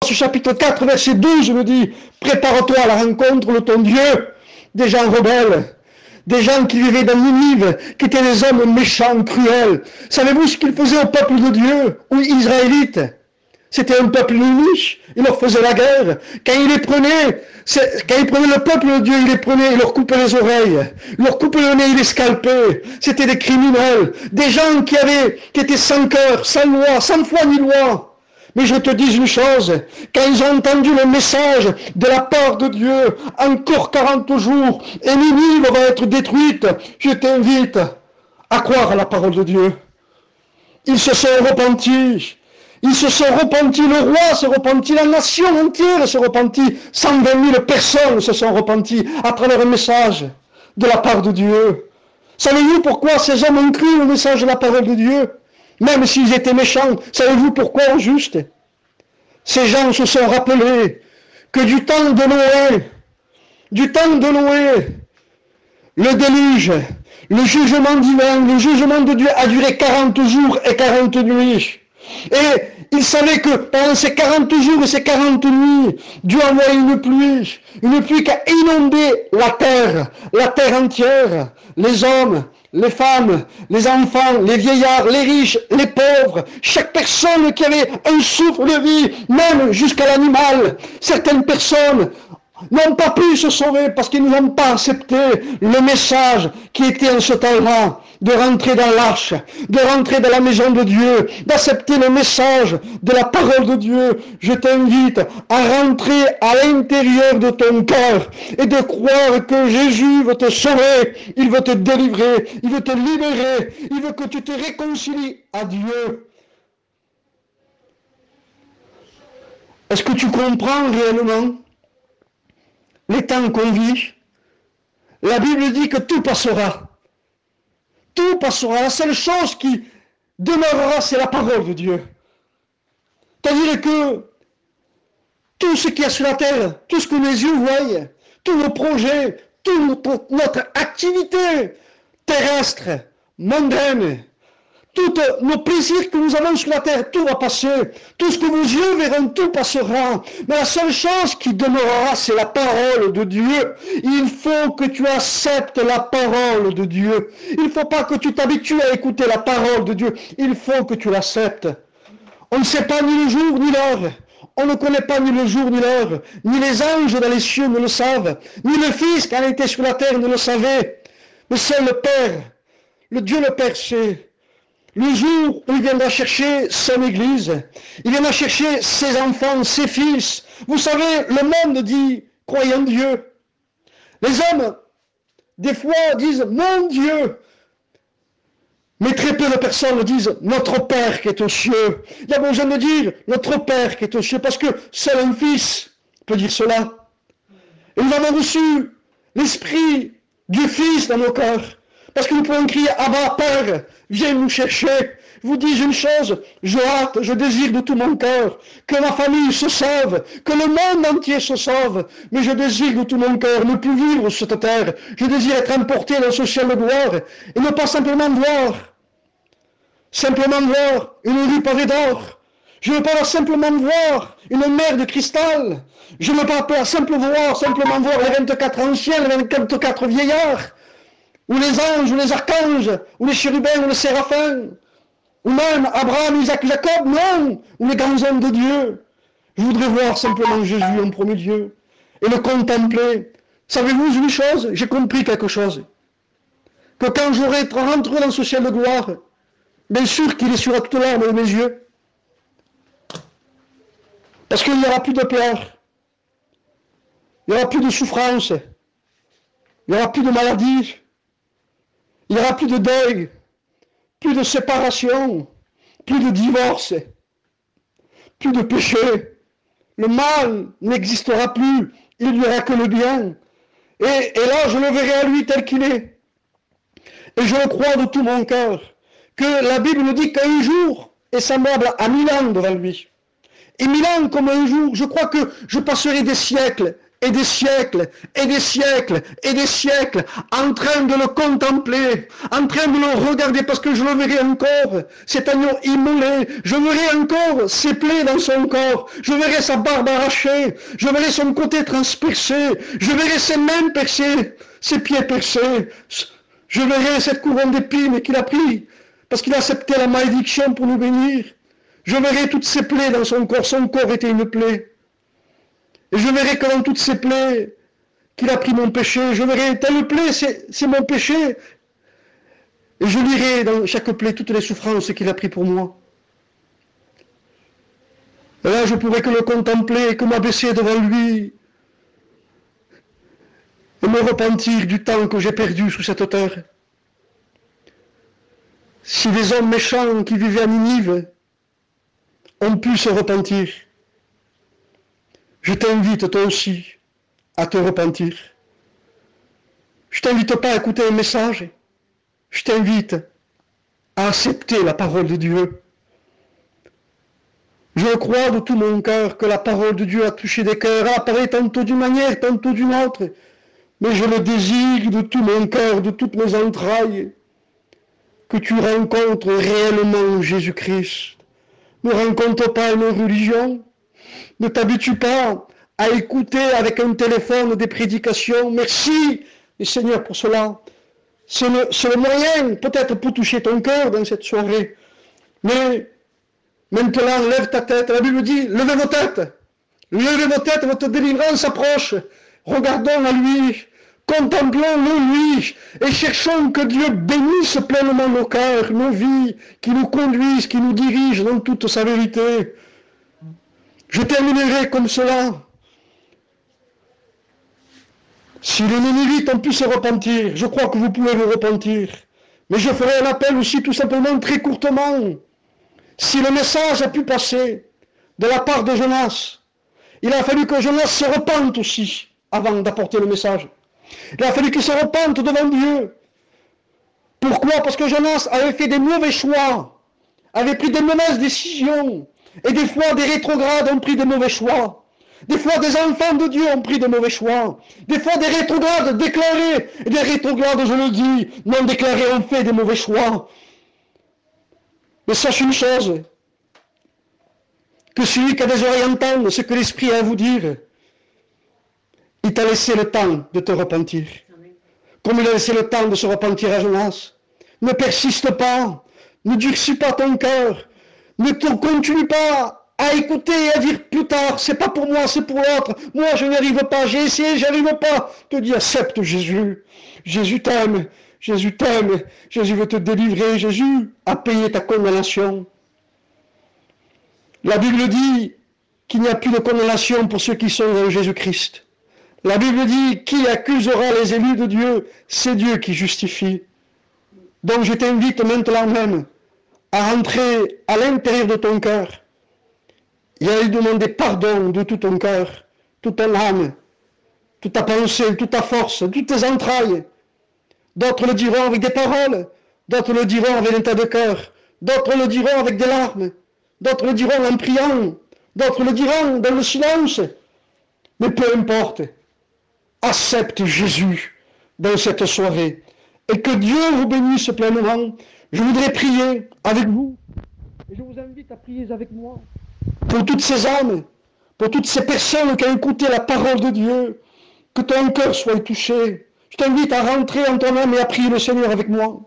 chapitre 4, verset 12 nous dit « Prépare-toi à la rencontre de ton Dieu ». Des gens rebelles, des gens qui vivaient dans Ninive, qui étaient des hommes méchants, cruels. Savez-vous ce qu'ils faisaient au peuple de Dieu, aux Israélites? C'était un peuple ennemi, il leur faisait la guerre. Quand ils prenaient le peuple de Dieu, il leur coupait les oreilles, il leur coupait le nez, il les scalpait. C'était des criminels, des gens qui étaient sans cœur, sans loi, sans foi ni loi. Mais je te dis une chose, quand ils ont entendu le message de la part de Dieu, encore 40 jours, et Ninive va être détruite, je t'invite à croire à la parole de Dieu. Ils se sont repentis. Ils se sont repentis, le roi s'est repenti, la nation entière s'est repentie, 120 000 personnes se sont repenties à travers un message de la part de Dieu. Savez-vous pourquoi ces hommes ont cru le message de la parole de Dieu? Même s'ils étaient méchants, savez-vous pourquoi au juste? Ces gens se sont rappelés que du temps de Noé, le déluge, le jugement divin, le jugement de Dieu a duré 40 jours et 40 nuits. Et ils savaient que pendant ces 40 jours et ces 40 nuits, Dieu a envoyé une pluie qui a inondé la terre entière, les hommes, les femmes, les enfants, les vieillards, les riches, les pauvres, chaque personne qui avait un souffle de vie, même jusqu'à l'animal. Certaines personnes n'ont pas pu se sauver parce qu'ils n'ont pas accepté le message qui était en ce temps-là, de rentrer dans l'arche, de rentrer dans la maison de Dieu, d'accepter le message de la parole de Dieu. Je t'invite à rentrer à l'intérieur de ton cœur et de croire que Jésus veut te sauver, il veut te délivrer, il veut te libérer, il veut que tu te réconcilies à Dieu. Est-ce que tu comprends réellement les temps qu'on vit? La Bible dit que tout passera. Tout passera. La seule chose qui demeurera, c'est la parole de Dieu. C'est-à-dire que tout ce qu'il y a sur la terre, tout ce que les yeux voient, tous nos projets, toute notre activité terrestre, mondaine, tous nos plaisirs que nous avons sur la terre, tout va passer. Tout ce que vos yeux verront, tout passera. Mais la seule chose qui demeurera, c'est la parole de Dieu. Il faut que tu acceptes la parole de Dieu. Il ne faut pas que tu t'habitues à écouter la parole de Dieu. Il faut que tu l'acceptes. On ne sait pas ni le jour ni l'heure. On ne connaît pas ni le jour ni l'heure. Ni les anges dans les cieux ne le savent. Ni le Fils, quand il était sur la terre, ne le savait. Mais seul le Père, le Dieu le Père sait. Le jour où il viendra chercher son Église, il viendra chercher ses enfants, ses fils. Vous savez, le monde dit, croyez en Dieu. Les hommes, des fois, disent, mon Dieu. Mais très peu de personnes disent, notre Père qui est aux cieux. Il y a besoin de dire, notre Père qui est aux cieux, parce que seul un fils peut dire cela. Et nous avons reçu l'esprit du Fils dans nos cœurs. Parce que nous pouvons crier, Abba, Père, viens nous chercher. Je vous dis une chose, je hâte, je désire de tout mon cœur que ma famille se sauve, que le monde entier se sauve. Mais je désire de tout mon cœur ne plus vivre sur cette terre. Je désire être emporté dans ce ciel de gloire et ne pas simplement voir une rue pavée d'or. Je ne veux pas simplement voir une mer de cristal. Je ne veux pas simplement voir les 24 anciens, les 24 vieillards. Ou les anges, ou les archanges, ou les chérubins, ou les séraphins, ou même Abraham, Isaac, Jacob, non, ou les grands hommes de Dieu. Je voudrais voir simplement Jésus en premier lieu, et le contempler. Savez-vous une chose? J'ai compris quelque chose. Que quand j'aurai rentré dans ce ciel de gloire, bien sûr qu'il est sur toute larme de mes yeux. Parce qu'il n'y aura plus de pleurs, il n'y aura plus de souffrance, il n'y aura plus de maladie, il n'y aura plus de deuil, plus de séparation, plus de divorce, plus de péché. Le mal n'existera plus, il n'y aura que le bien. Et là, je le verrai à lui tel qu'il est. Et je le crois de tout mon cœur, que la Bible nous dit qu'un jour est semblable à 1000 ans devant lui. Et 1000 ans comme un jour, je crois que je passerai des siècles et des siècles, et des siècles, et des siècles, en train de le contempler, en train de le regarder, parce que je le verrai encore, cet agneau immolé, je verrai encore ses plaies dans son corps, je verrai sa barbe arrachée, je verrai son côté transpercé, je verrai ses mains percées, ses pieds percés, je verrai cette couronne d'épines qu'il a pris, parce qu'il a accepté la malédiction pour nous bénir. Je verrai toutes ces plaies dans son corps était une plaie. Et je verrai que dans toutes ces plaies, qu'il a pris mon péché, je verrai telle plaie, c'est mon péché. Et je lirai dans chaque plaie toutes les souffrances qu'il a pris pour moi. Et là, je pourrai que le contempler, que m'abaisser devant lui, et me repentir du temps que j'ai perdu sous cette terre. Si les hommes méchants qui vivaient à Ninive ont pu se repentir, je t'invite toi aussi à te repentir. Je t'invite pas à écouter un message, je t'invite à accepter la parole de Dieu. Je crois de tout mon cœur que la parole de Dieu a touché des cœurs, elle apparaît tantôt d'une manière, tantôt d'une autre, mais je le désire de tout mon cœur, de toutes mes entrailles, que tu rencontres réellement Jésus-Christ. Ne rencontre pas une religion, ne t'habitue pas à écouter avec un téléphone des prédications. Merci, et Seigneur, pour cela. C'est le moyen, peut-être, pour toucher ton cœur dans cette soirée. Mais maintenant, lève ta tête. La Bible dit, levez vos têtes. Levez vos têtes, votre délivrance approche. Regardons à lui, contemplons-le lui, et cherchons que Dieu bénisse pleinement nos cœurs, nos vies, qui nous conduisent, qui nous dirigent dans toute sa vérité. Je terminerai comme cela. Si les Nénivites ont pu se repentir, je crois que vous pouvez vous repentir. Mais je ferai un appel aussi tout simplement très courtement. Si le message a pu passer de la part de Jonas, il a fallu que Jonas se repente aussi avant d'apporter le message. Il a fallu qu'il se repente devant Dieu. Pourquoi? Parce que Jonas avait fait des mauvais choix, avait pris des mauvaises décisions. Et des fois, des rétrogrades ont pris des mauvais choix. Des fois, des enfants de Dieu ont pris des mauvais choix. Des fois, des rétrogrades déclarés. Et des rétrogrades, je le dis, non déclarés ont fait des mauvais choix. Mais sache une chose, que celui qui a des oreilles entende ce que l'Esprit a à vous dire, il t'a laissé le temps de te repentir. Comme il a laissé le temps de se repentir à Jonas. Ne persiste pas, ne durcis pas ton cœur, ne continue pas à écouter et à dire plus tard, c'est pas pour moi, c'est pour l'autre, moi je n'y arrive pas, j'ai essayé, j'y arrive pas. Te dis, accepte Jésus, Jésus t'aime, Jésus t'aime, Jésus veut te délivrer, Jésus a payé ta condamnation. La Bible dit qu'il n'y a plus de condamnation pour ceux qui sont en Jésus-Christ. La Bible dit, qui accusera les élus de Dieu? C'est Dieu qui justifie. Donc je t'invite maintenant même à rentrer à l'intérieur de ton cœur et à lui demander pardon de tout ton cœur, toute ton âme, toute ta pensée, toute ta force, toutes tes entrailles. D'autres le diront avec des paroles, d'autres le diront avec un tas de cœur, d'autres le diront avec des larmes, d'autres le diront en priant, d'autres le diront dans le silence. Mais peu importe, accepte Jésus dans cette soirée et que Dieu vous bénisse pleinement. Je voudrais prier avec vous et je vous invite à prier avec moi pour toutes ces âmes, pour toutes ces personnes qui ont écouté la parole de Dieu, que ton cœur soit touché. Je t'invite à rentrer en ton âme et à prier le Seigneur avec moi.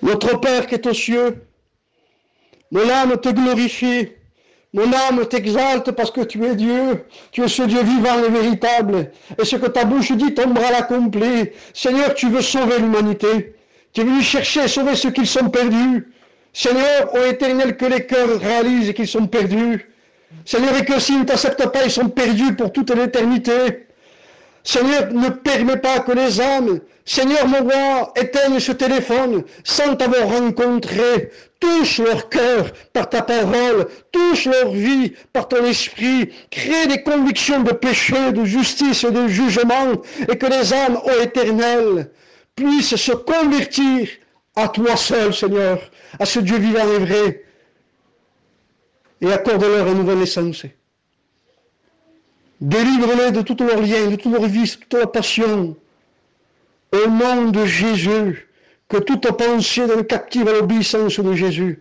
Notre Père qui est aux cieux, mon âme te glorifie, mon âme t'exalte parce que tu es Dieu, tu es ce Dieu vivant et véritable, et ce que ta bouche dit, ton bras l'accomplit. Seigneur, tu veux sauver l'humanité, tu es venu chercher et sauver ceux qui sont perdus. Seigneur, ô Éternel, que les cœurs réalisent qu'ils sont perdus. Seigneur, et que s'ils ne t'acceptent pas, ils sont perdus pour toute l'éternité. Seigneur, ne permets pas que les âmes, Seigneur mon roi, éteignent ce téléphone sans t'avoir rencontré. Touche leur cœur par ta parole, touche leur vie par ton esprit, crée des convictions de péché, de justice et de jugement, et que les âmes, ô Éternel, puissent se convertir à toi seul, Seigneur, à ce Dieu vivant et vrai, et accorde-leur une nouvelle naissance. Délivre-les de tous leurs liens, de tous leurs vices, de toute leur passion. Au nom de Jésus, que toute pensée donne captive à l'obéissance de Jésus.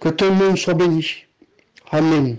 Que ton nom soit béni. Amen.